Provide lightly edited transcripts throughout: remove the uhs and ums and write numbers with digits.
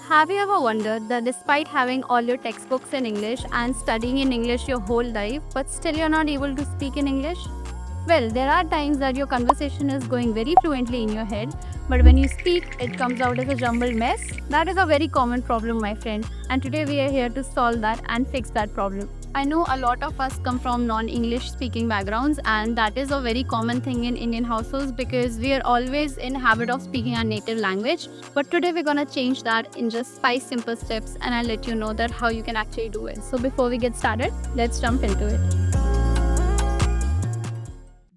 Have you ever wondered that despite having all your textbooks in English and studying in English your whole life, but still you're not able to speak in English? Well, there are times that your conversation is going very fluently in your head, but when you speak, it comes out as a jumbled mess. That is a very common problem, my friend, and today we are here to solve that and fix that problem. I know a lot of us come from non-English speaking backgrounds, and that is a very common thing in Indian households because we are always in habit of speaking our native language. But today we're gonna change that in just 5 simple steps, and I'll let you know that how you can actually do it. So before we get started, let's jump into it.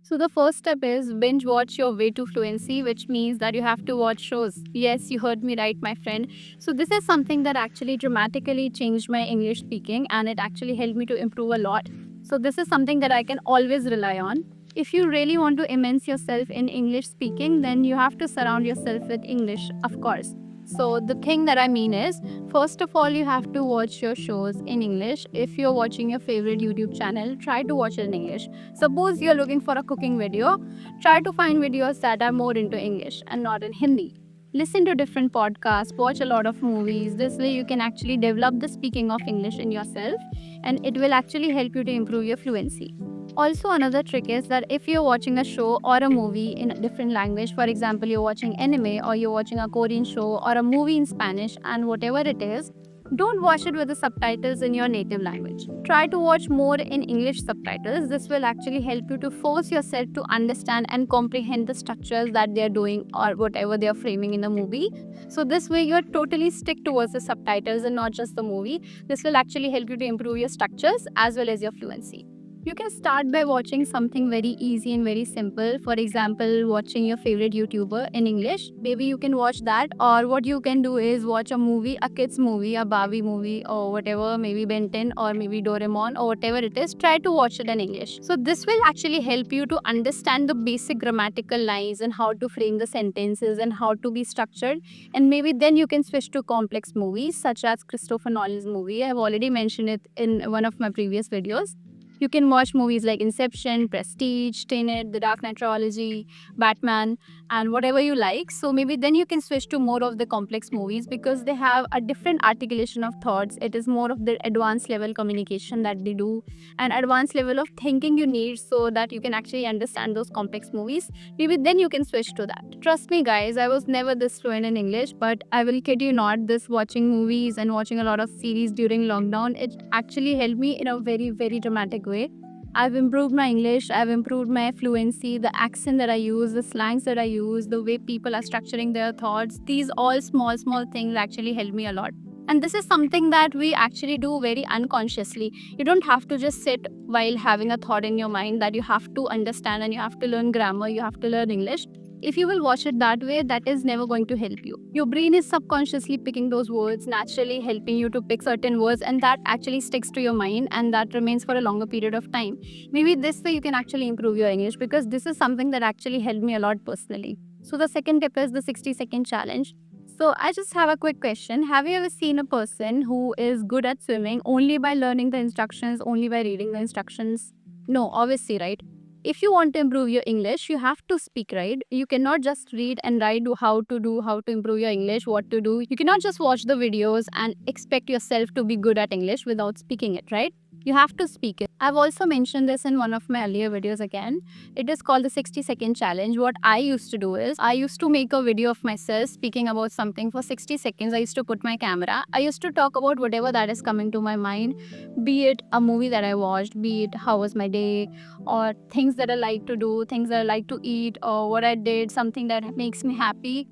So the first step is binge watch your way to fluency, which means that you have to watch shows. Yes, you heard me right, my friend. So this is something that actually dramatically changed my English speaking, and it actually helped me to improve a lot. So this is something that I can always rely on. If you really want to immerse yourself in English speaking, then you have to surround yourself with English, of course. So the thing that I mean is, first of all, you have to watch your shows in English. If you're watching your favorite YouTube channel, try to watch it in English. Suppose you're looking for a cooking video, try to find videos that are more into English and not in Hindi. Listen to different podcasts, watch a lot of movies. This way you can actually develop the speaking of English in yourself, and it will actually help you to improve your fluency. Also, another trick is that if you're watching a show or a movie in a different language, for example, you're watching anime or you're watching a Korean show or a movie in Spanish, and whatever it is, don't watch it with the subtitles in your native language. Try to watch more in English subtitles. This will actually help you to force yourself to understand and comprehend the structures that they're doing or whatever they're framing in the movie. So this way you're totally stick towards the subtitles and not just the movie. This will actually help you to improve your structures as well as your fluency. You can start by watching something very easy and very simple. For example, watching your favorite YouTuber in English. Maybe you can watch that, or what you can do is watch a movie, a kids movie, a Barbie movie, or whatever, maybe Ben 10 or maybe Doraemon or whatever it is. Try to watch it in English. So this will actually help you to understand the basic grammatical lines and how to frame the sentences and how to be structured. And maybe then you can switch to complex movies such as Christopher Nolan's movie. I've already mentioned it in one of my previous videos. You can watch movies like Inception, Prestige, Tenet, The Dark Knight Trilogy, Batman, and whatever you like. So maybe then you can switch to more of the complex movies because they have a different articulation of thoughts. It is more of the advanced level communication that they do, and advanced level of thinking you need so that you can actually understand those complex movies. Maybe then you can switch to that. Trust me, guys, I was never this fluent in English, but I will kid you not, this watching movies and watching a lot of series during lockdown, it actually helped me in a very, very dramatic way. I've improved my English, I've improved my fluency, the accent that I use, the slangs that I use, the way people are structuring their thoughts. These all small things actually help me a lot. And this is something that we actually do very unconsciously. You don't have to just sit while having a thought in your mind that you have to understand and you have to learn grammar, you have to learn English. If you will watch it that way, that is never going to help you. Your brain is subconsciously picking those words, naturally helping you to pick certain words, and that actually sticks to your mind and that remains for a longer period of time. Maybe this way you can actually improve your English because this is something that actually helped me a lot personally. So the second tip is the 60-second challenge. So I just have a quick question. Have you ever seen a person who is good at swimming only by learning the instructions, only by reading the instructions? No, obviously, right? If you want to improve your English, you have to speak, right? You cannot just read and write how to improve your English, what to do. You cannot just watch the videos and expect yourself to be good at English without speaking it, right? You have to speak it. I've also mentioned this in one of my earlier videos again. It is called the 60-second challenge. What I used to do is, I used to make a video of myself speaking about something for 60 seconds. I used to put my camera. I used to talk about whatever that is coming to my mind, be it a movie that I watched, be it how was my day, or things that I like to do, things that I like to eat, or what I did, something that makes me happy.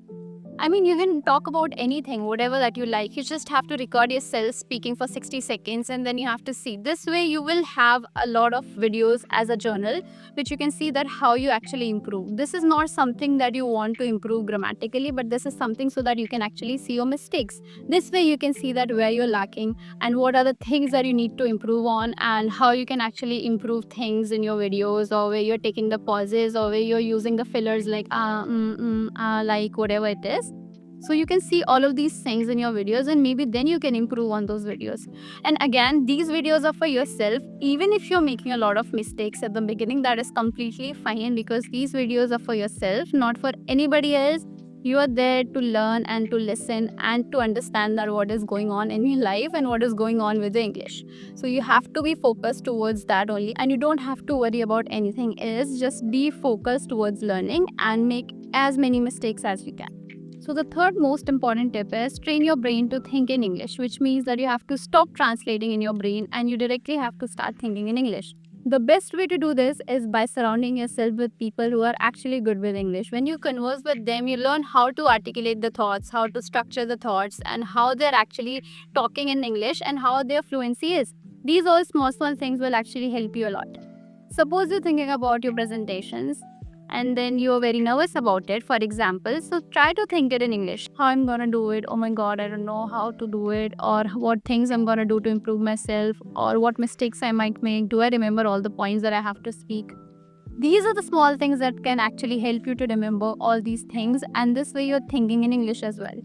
I mean, you can talk about anything, whatever that you like. You just have to record yourself speaking for 60 seconds and then you have to see. This way, you will have a lot of videos as a journal, which you can see that how you actually improve. This is not something that you want to improve grammatically, but this is something so that you can actually see your mistakes. This way, you can see that where you're lacking and what are the things that you need to improve on and how you can actually improve things in your videos, or where you're taking the pauses, or where you're using the fillers like like whatever it is. So you can see all of these things in your videos, and maybe then you can improve on those videos. And again, these videos are for yourself. Even if you're making a lot of mistakes at the beginning, that is completely fine because these videos are for yourself, not for anybody else. You are there to learn and to listen and to understand that what is going on in your life and what is going on with the English. So you have to be focused towards that only, and you don't have to worry about anything else. Just be focused towards learning and make as many mistakes as you can. So the third most important tip is train your brain to think in English, which means that you have to stop translating in your brain and you directly have to start thinking in English. The best way to do this is by surrounding yourself with people who are actually good with English. When you converse with them, you learn how to articulate the thoughts, how to structure the thoughts, and how they're actually talking in English and how their fluency is. These all small things will actually help you a lot. Suppose you're thinking about your presentations and then you're very nervous about it, for example. So try to think it in English. How I'm gonna do it? Oh my god, I don't know how to do it, or what things I'm gonna do to improve myself, or what mistakes I might make. Do I remember all the points that I have to speak? These are the small things that can actually help you to remember all these things, and this way you're thinking in English as well.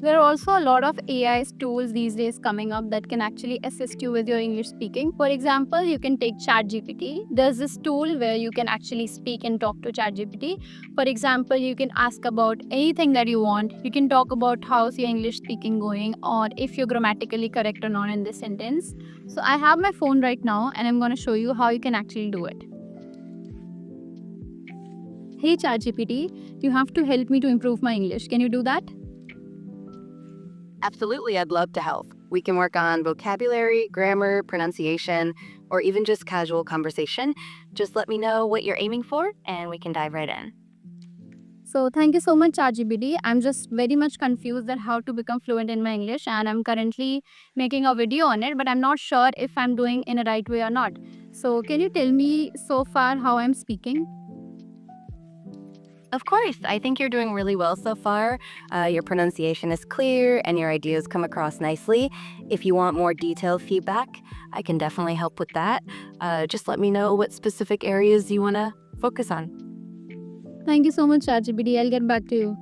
There are also a lot of AI tools these days coming up that can actually assist you with your English speaking. For example, you can take ChatGPT. There's this tool where you can actually speak and talk to ChatGPT. For example, you can ask about anything that you want. You can talk about how's your English speaking going, or if you're grammatically correct or not in this sentence. So I have my phone right now and I'm going to show you how you can actually do it. Hey ChatGPT, you have to help me to improve my English. Can you do that? Absolutely, I'd love to help. We can work on vocabulary, grammar, pronunciation, or even just casual conversation. Just let me know what you're aiming for, and we can dive right in. So thank you so much, ChatGPT. I'm just very much confused at how to become fluent in my English, and I'm currently making a video on it, but I'm not sure if I'm doing in a right way or not. So can you tell me so far how I'm speaking? Of course, I think you're doing really well so far. Your pronunciation is clear and your ideas come across nicely. If you want more detailed feedback, I can definitely help with that. Just let me know what specific areas you want to focus on. Thank you so much, ChatGPT. I'll get back to you.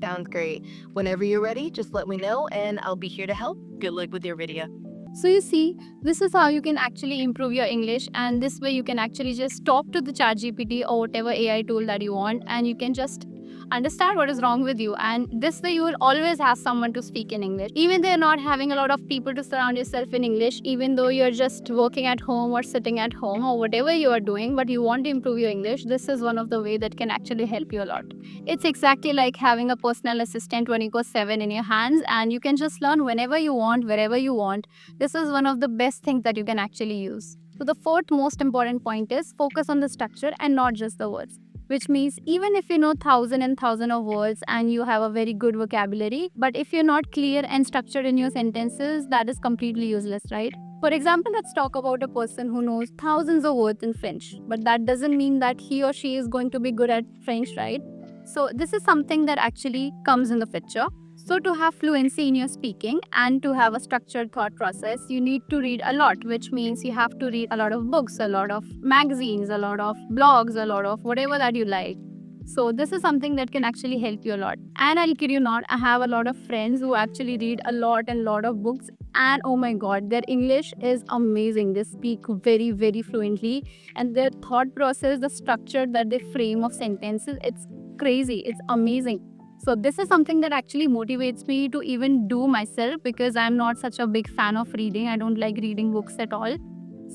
Sounds great. Whenever you're ready, just let me know and I'll be here to help. Good luck with your video. So you see, this is how you can actually improve your English, and this way you can actually just talk to the ChatGPT or whatever AI tool that you want, and you can just understand what is wrong with you, and this way you will always have someone to speak in English. Even though you're not having a lot of people to surround yourself in English, even though you're just working at home or sitting at home or whatever you are doing, but you want to improve your English, this is one of the way that can actually help you a lot. It's exactly like having a personal assistant 24/7 in your hands, and you can just learn whenever you want, wherever you want. This is one of the best things that you can actually use. So the fourth most important point is focus on the structure and not just the words, which means even if you know thousand and thousand of words and you have a very good vocabulary, but if you're not clear and structured in your sentences, that is completely useless, right? For example, let's talk about a person who knows thousands of words in French, but that doesn't mean that he or she is going to be good at French, right? So this is something that actually comes in the picture. So to have fluency in your speaking and to have a structured thought process, you need to read a lot, which means you have to read a lot of books, a lot of magazines, a lot of blogs, a lot of whatever that you like. So this is something that can actually help you a lot. And I'll kid you not, I have a lot of friends who actually read a lot and lot of books, and oh my god, their English is amazing. They speak very, very fluently, and their thought process, the structure that they frame of sentences, it's crazy. It's amazing. So this is something that actually motivates me to even do myself, because I'm not such a big fan of reading. I don't like reading books at all.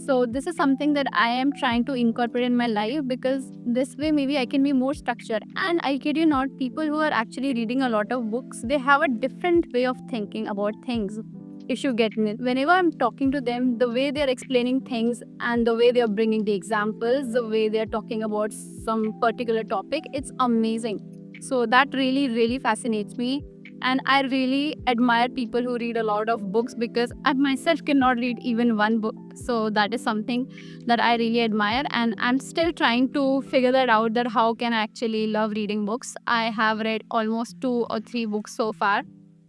So this is something that I am trying to incorporate in my life, because this way maybe I can be more structured. And I kid you not, people who are actually reading a lot of books, they have a different way of thinking about things. If you get me, whenever I'm talking to them, the way they're explaining things and the way they're bringing the examples, the way they're talking about some particular topic, it's amazing. So that really, really fascinates me. And I really admire people who read a lot of books, because I myself cannot read even one book. So that is something that I really admire, and I'm still trying to figure that out, that how can I actually love reading books. I have read almost 2 or 3 books so far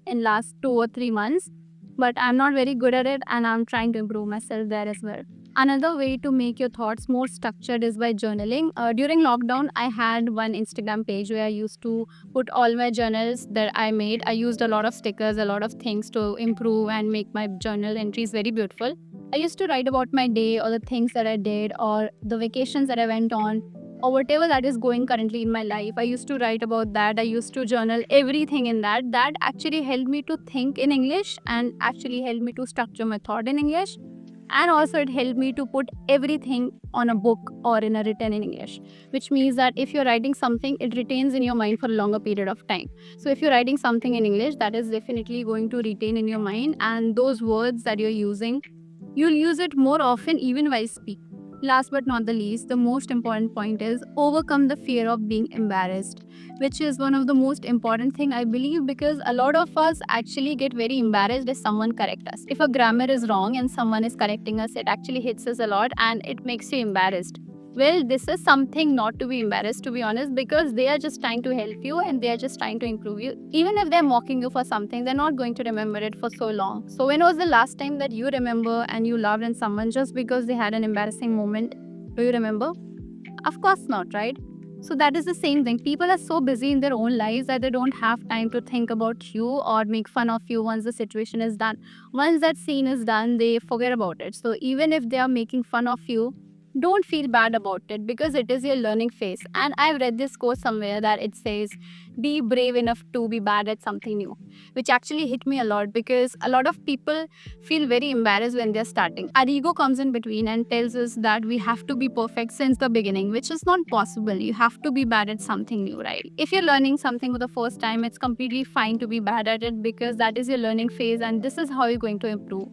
in last 2 or 3 months, but I'm not very good at it, and I'm trying to improve myself there as well. Another way to make your thoughts more structured is by journaling. During lockdown, I had one Instagram page where I used to put all my journals that I made. I used a lot of stickers, a lot of things to improve and make my journal entries very beautiful. I used to write about my day or the things that I did or the vacations that I went on. or whatever that is going currently in my life. I used to write about that. I used to journal everything in that. That actually helped me to think in English and actually helped me to structure my thought in English. And also it helped me to put everything on a book or in a written in English, which means that if you're writing something, it retains in your mind for a longer period of time. So if you're writing something in English, that is definitely going to retain in your mind, and those words that you're using, you'll use it more often even while speaking. Last but not the least, the most important point is overcome the fear of being embarrassed, which is one of the most important thing I believe, because a lot of us actually get very embarrassed if someone correct us. If a grammar is wrong and someone is correcting us, it actually hits us a lot and it makes you embarrassed. Well, this is something not to be embarrassed, to be honest, because they are just trying to help you and they are just trying to improve you. Even if they're mocking you for something, they're not going to remember it for so long. So, when was the last time that you remember and you loved in someone just because they had an embarrassing moment? Do you remember? Of course not, right? So, that is the same thing. People are so busy in their own lives that they don't have time to think about you or make fun of you once the situation is done. Once that scene is done, they forget about it. So, even if they are making fun of you, don't feel bad about it, because it is your learning phase. And I've read this quote somewhere that it says, be brave enough to be bad at something new, which actually hit me a lot, because a lot of people feel very embarrassed when they're starting. Our ego comes in between and tells us that we have to be perfect since the beginning, which is not possible. You have to be bad at something new, right? If you're learning something for the first time, it's completely fine to be bad at it, because that is your learning phase and this is how you're going to improve.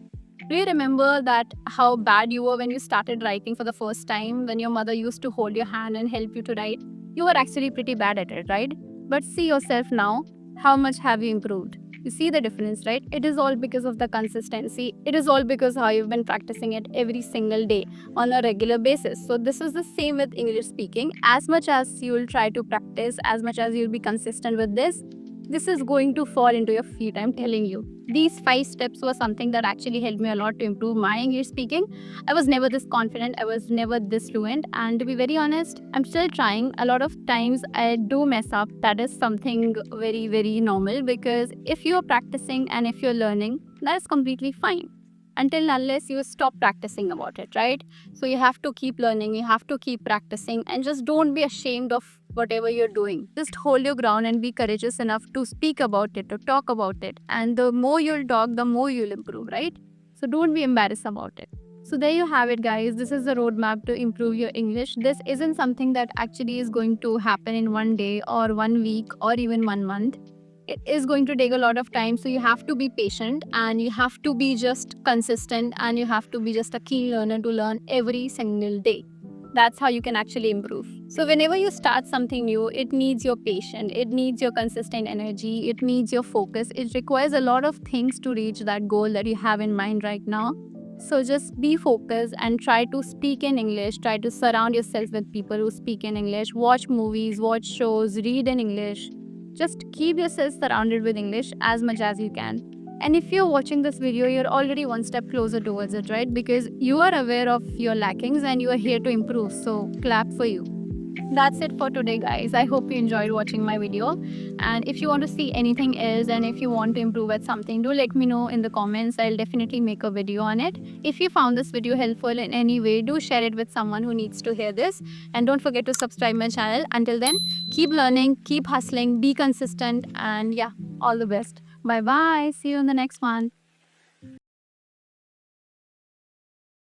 Do you remember that how bad you were when you started writing for the first time, when your mother used to hold your hand and help you to write? You were actually pretty bad at it, right? But see yourself now, how much have you improved? You see the difference, right? It is all because of the consistency. It is all because how you've been practicing it every single day on a regular basis. So this is the same with English speaking. As much as you will try to practice, as much as you'll be consistent with this is going to fall into your feet, I'm telling you. These 5 steps were something that actually helped me a lot to improve my English speaking. I was never this confident, I was never this fluent, and to be very honest, I'm still trying. A lot of times I do mess up. That is something very, very normal, because if you're practicing and if you're learning, that is completely fine. Until unless you stop practicing about it, right? So you have to keep learning, you have to keep practicing, and just don't be ashamed of whatever you're doing. Just hold your ground and be courageous enough to speak about it, to talk about it. And the more you'll talk, the more you'll improve, right? So don't be embarrassed about it. So there you have it, guys. This is the roadmap to improve your English. This isn't something that actually is going to happen in one day or 1 week or even 1 month. It is going to take a lot of time, so you have to be patient and you have to be just consistent and you have to be just a keen learner to learn every single day. That's how you can actually improve. So whenever you start something new, it needs your patience, it needs your consistent energy, it needs your focus. It requires a lot of things to reach that goal that you have in mind right now. So just be focused and try to speak in English. Try to surround yourself with people who speak in English. Watch movies, watch shows, read in English. Just keep yourself surrounded with English as much as you can. And if you're watching this video, you're already one step closer towards it, right? Because you are aware of your lackings and you are here to improve. So clap for you. That's it for today, guys. I hope you enjoyed watching my video. And if you want to see anything else and if you want to improve at something, do let me know in the comments. I'll definitely make a video on it. If you found this video helpful in any way, do share it with someone who needs to hear this. And don't forget to subscribe my channel. Until then, keep learning, keep hustling, be consistent, and yeah, all the best. Bye bye. See you in the next one.